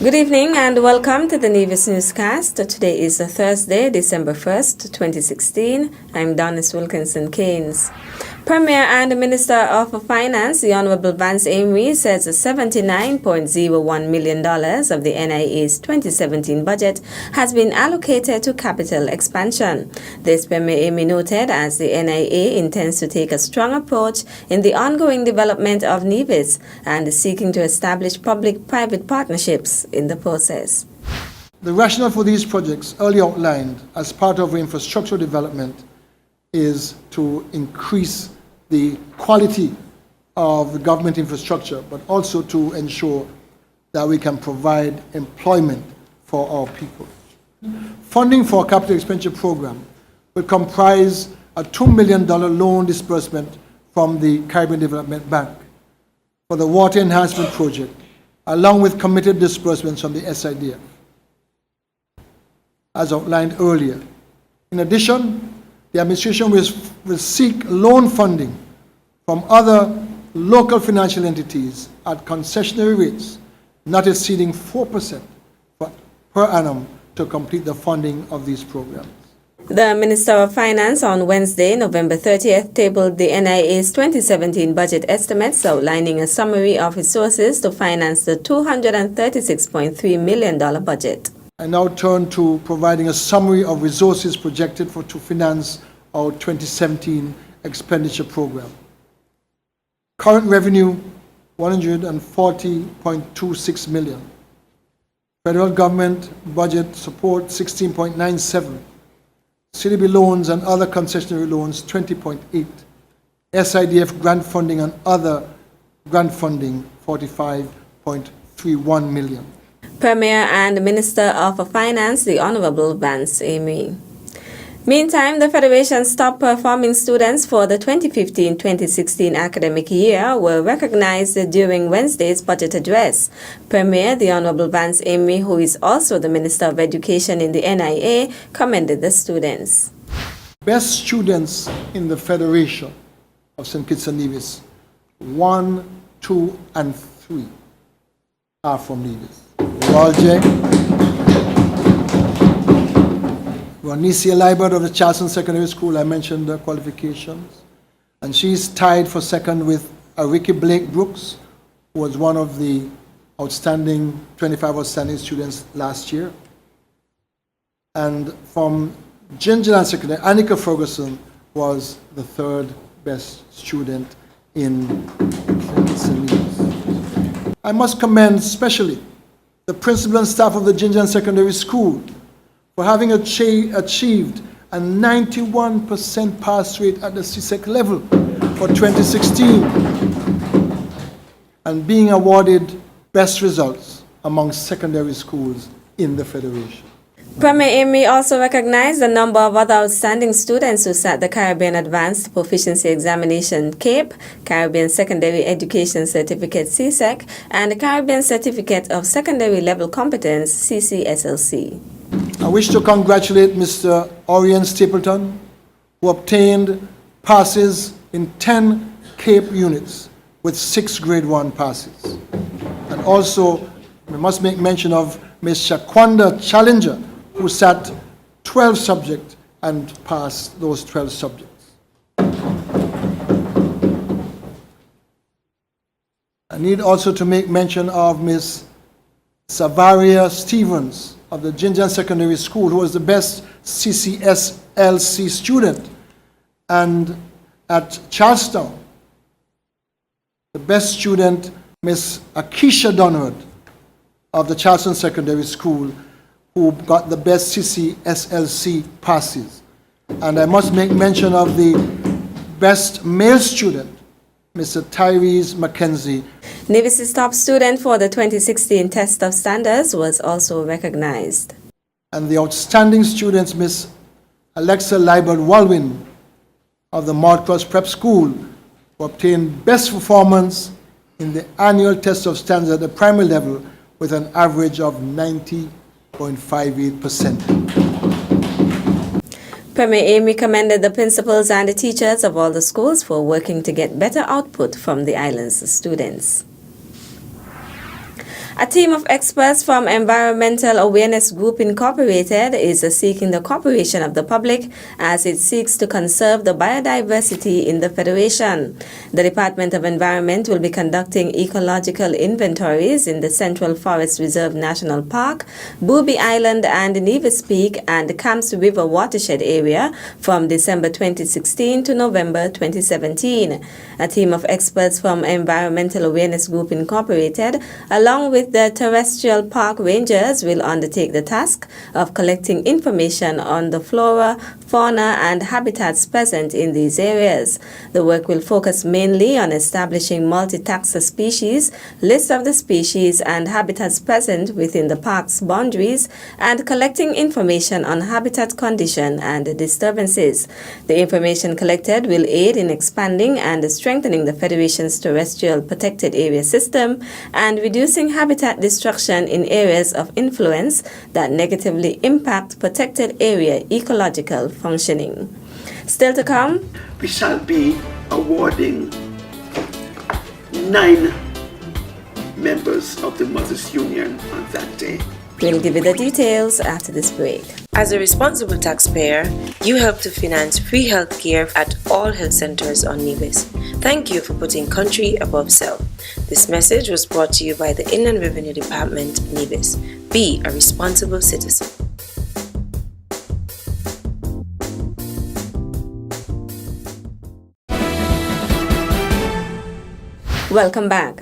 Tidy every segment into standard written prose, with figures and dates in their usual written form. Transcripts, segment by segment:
Good evening and welcome to the Nevis Newscast. Today is Thursday, December 1st, 2016. I'm Donis Wilkinson Keynes. Premier and Minister of Finance, the Honorable Vance Amory, says $79.01 million of the NIA's 2017 budget has been allocated to capital expansion. This Premier Amory noted as the NIA intends to take a strong approach in the ongoing development of Nevis and is seeking to establish public-private partnerships in the process. The rationale for these projects, earlier outlined as part of infrastructure development, is to increase the quality of the government infrastructure, but also to ensure that we can provide employment for our people. Funding for a capital expenditure program will comprise a $2 million loan disbursement from the Caribbean Development Bank for the water enhancement project, along with committed disbursements from the SIDF, as outlined earlier. In addition, the administration will seek loan funding from other local financial entities at concessionary rates not exceeding 4% per annum to complete the funding of these programs. The Minister of Finance on Wednesday, November 30th, tabled the NIA's 2017 budget estimates outlining a summary of resources to finance the $236.3 million budget. I now turn to providing a summary of resources projected to finance our 2017 expenditure program. Current revenue, $140.26 million. Federal government budget support, $16.97. CDB loans and other concessionary loans, $20.8. SIDF grant funding and other grant funding, $45.31 million. Premier and Minister of Finance, the Honorable Vance Amory. Meantime, the Federation's top performing students for the 2015-2016 academic year were recognized during Wednesday's budget address. Premier, the Honorable Vance Amory, who is also the Minister of Education in the NIA, commended the students. Best students in the Federation of St. Kitts and Nevis, 1, 2, and 3 are from Nevis. Roger, Ronisia Libert of the Charleston Secondary School, I mentioned the qualifications. And she's tied for second with Ricky Blake Brooks, who was one of the outstanding, 25 outstanding students last year. And from Gingerland Secondary, Annika Ferguson was the third best student in St. Nevis. I must commend especially the principal and staff of the Gingerland Secondary School for having achieved a 91% pass rate at the CSEC level for 2016 and being awarded best results among secondary schools in the Federation. Premier Amory also recognized a number of other outstanding students who sat the Caribbean Advanced Proficiency Examination CAPE, Caribbean Secondary Education Certificate CSEC, and the Caribbean Certificate of Secondary Level Competence CCSLC. I wish to congratulate Mr. Orion Stapleton, who obtained passes in 10 CAPE units with 6 grade 1 passes. And also, we must make mention of Ms. Shaquanda Challenger, who sat 12 subjects and passed those 12 subjects. I need also to make mention of Ms. Savaria Stevens of the Gingerland Secondary School, who was the best CCSLC student. And at Charlestown, the best student, Ms. Akisha Donald of the Charleston Secondary School, who got the best CCSLC passes. And I must make mention of the best male student, Mr. Tyrese McKenzie. Nevis' top student for the 2016 Test of Standards was also recognized. And the outstanding students, Ms. Alexa Libert Walwin of the Mountcross Prep School, who obtained best performance in the annual Test of Standards at the primary level with an average of 90.58%. Premier Amory commended the principals and the teachers of all the schools for working to get better output from the island's students. A team of experts from Environmental Awareness Group Incorporated is seeking the cooperation of the public as it seeks to conserve the biodiversity in the Federation. The Department of Environment will be conducting ecological inventories in the Central Forest Reserve National Park, Booby Island and Nevis Peak and Camps River watershed area from December 2016 to November 2017. A team of experts from Environmental Awareness Group Incorporated, along with the terrestrial park rangers, will undertake the task of collecting information on the flora, fauna and habitats present in these areas. The work will focus mainly on establishing multi-taxa species, lists of the species and habitats present within the park's boundaries, and collecting information on habitat condition and disturbances. The information collected will aid in expanding and strengthening the Federation's terrestrial protected area system and reducing habitat destruction in areas of influence that negatively impact protected area ecological functioning. Still to come, we shall be awarding 9 members of the Mothers Union on that day. We'll give you the details after this break. As a responsible taxpayer, you help to finance free health care at all health centers on Nevis. Thank you for putting country above self. This message was brought to you by the Inland Revenue Department, Nevis. Be a responsible citizen. Welcome back.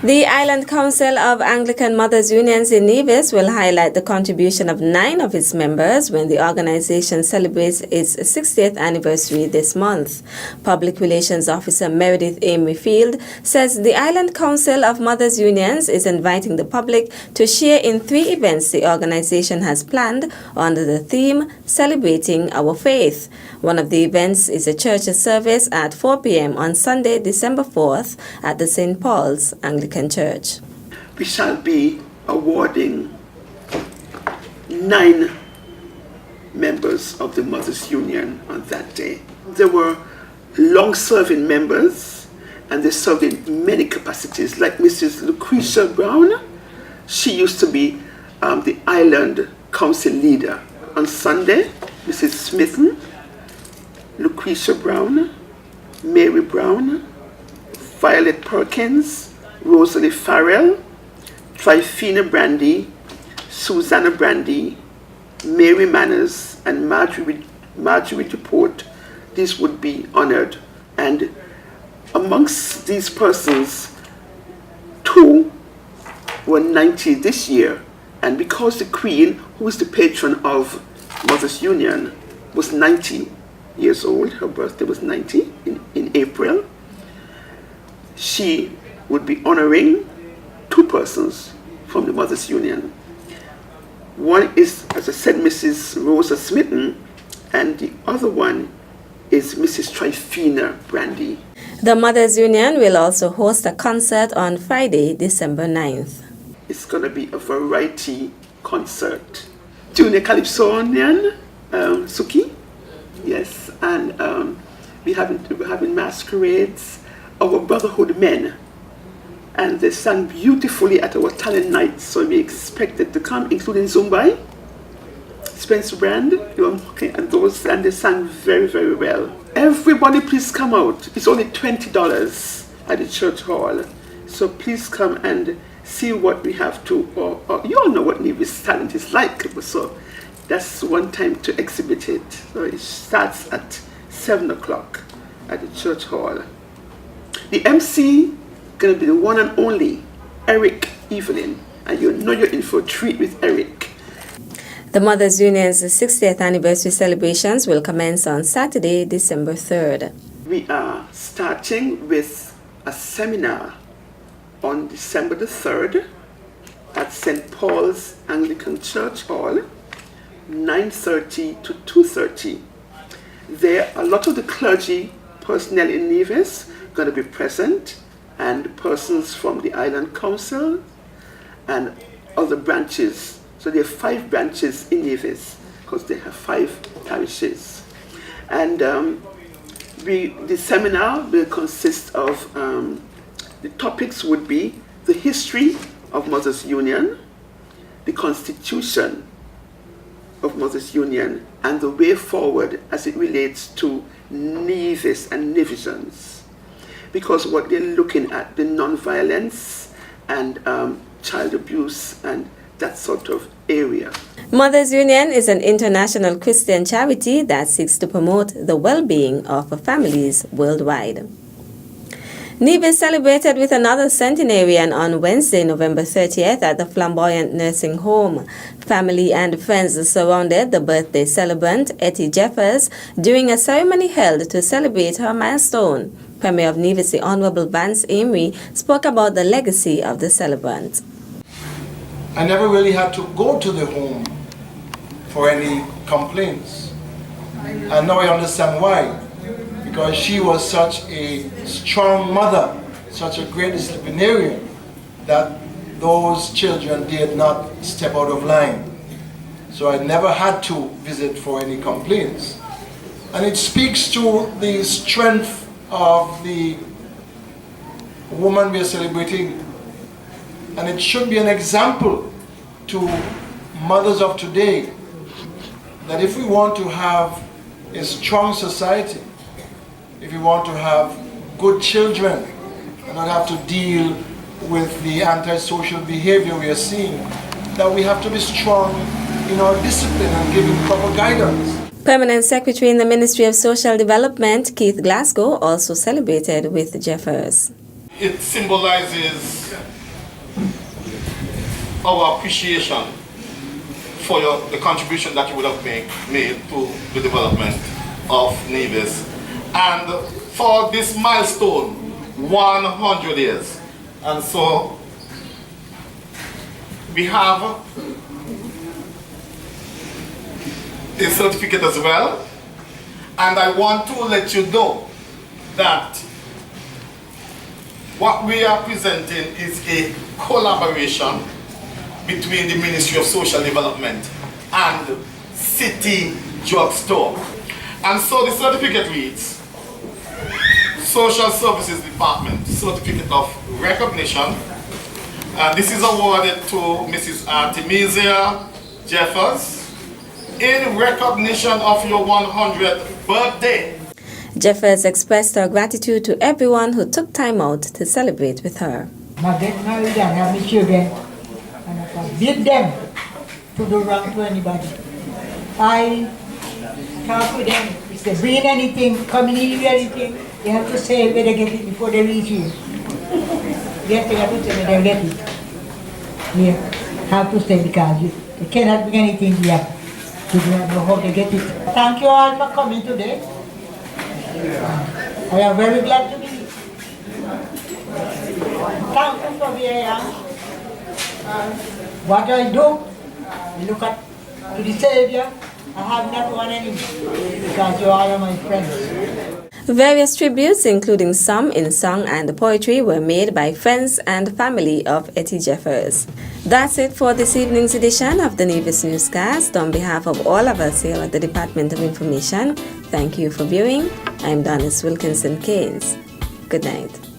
The Island Council of Anglican Mothers Unions in Nevis will highlight the contribution of 9 of its members when the organization celebrates its 60th anniversary this month. Public Relations Officer Meredith Amory-Field says the Island Council of Mothers Unions is inviting the public to share in 3 events the organization has planned under the theme Celebrating Our Faith. One of the events is a church service at 4 p.m. on Sunday, December 4th at the St. Paul's Anglican Church. We shall be awarding 9 members of the Mothers Union on that day. They were long-serving members and they served in many capacities, like Mrs. Lucretia Brown. She used to be the Island Council leader. On Sunday, Mrs. Smithson, Lucretia Brown, Mary Brown, Violet Perkins, Rosalie Farrell, Trifina Brandy, Susanna Brandy, Mary Manners, and Marjorie Duport. These would be honored. And amongst these persons, 2 were 90 this year. And because the Queen, who is the patron of Mothers Union, was 90 years old, her birthday was 90 in April, she would be honoring 2 persons from the Mothers Union. One is, as I said, Mrs. Rosa Smitten, and the other one is Mrs. Trifina Brandy. The Mothers Union will also host a concert on Friday, December 9th. It's going to be a variety concert. Junior Calypsonian, Suki, yes, and we're having masquerades, our Brotherhood Men, and they sang beautifully at our talent night, so we expected to come, including Zumbai, Spencer Brand, and they sang very, very well. Everybody please come out. It's only $20 at the church hall, so please come and see what we have to, you all know what Nevis talent is like, so that's one time to exhibit it. So it starts at 7 o'clock at the church hall. The MC gonna be the one and only Eric Evelyn, and you know you're in for a treat with Eric. The Mothers Union's 60th anniversary celebrations will commence on Saturday, December 3rd. We are starting with a seminar on December the 3rd at St. Paul's Anglican Church Hall, 9:30 to 2:30. There, a lot of the clergy personnel in Nevis going to be present, and persons from the Island Council and other branches. So there are 5 branches in Nevis because they have 5 parishes. And the seminar will consist of the topics would be the history of Mothers Union, the Constitution of Mothers Union, and the way forward as it relates to Nevis and Nevisians. Because what they're looking at, the non-violence and child abuse and that sort of area. Mothers Union is an international Christian charity that seeks to promote the well-being of families worldwide. Nevis celebrated with another centenarian on Wednesday, November 30th at the Flamboyant Nursing Home. Family and friends surrounded the birthday celebrant, Etty Jeffers, during a ceremony held to celebrate her milestone. Premier of Nevis, the Honorable Vance Amory, spoke about the legacy of the celebrant. I never really had to go to the home for any complaints. And now I understand why. Because she was such a strong mother, such a great disciplinarian, that those children did not step out of line. So I never had to visit for any complaints. And it speaks to the strength of the woman we are celebrating. And it should be an example to mothers of today that if we want to have a strong society, if we want to have good children and not have to deal with the antisocial behavior we are seeing, that we have to be strong in our discipline and giving proper guidance. Permanent Secretary in the Ministry of Social Development, Keith Glasgow, also celebrated with Jeffers. It symbolizes our appreciation for the contribution that you would have made to the development of Nevis. And for this milestone, 100 years. And so we have a certificate as well. And I want to let you know that what we are presenting is a collaboration between the Ministry of Social Development and City Drugstore. And so the certificate reads, Social Services Department Certificate of Recognition. This is awarded to Mrs. Artemisia Jeffers in recognition of your 100th birthday. Jeffers expressed her gratitude to everyone who took time out to celebrate with her. I get married and have my children, and I forbid them to do wrong to anybody. I talk with them. If they bring anything, coming in with anything, they have to say where they get it before they reach here. Yes, they have to say where they get it. We have to say because they cannot bring anything here. They do not know how they get it. Thank you all for coming today. I am very glad to be here. Thank you for being here. What I do, I look at to the Savior. I have not one enemy because you all are my friends. Various tributes, including some in song and poetry, were made by friends and family of Etty Jeffers. That's it for this evening's edition of the Nevis Newscast. On behalf of all of us here at the Department of Information, thank you for viewing. I'm Donis Wilkinson Keynes. Good night.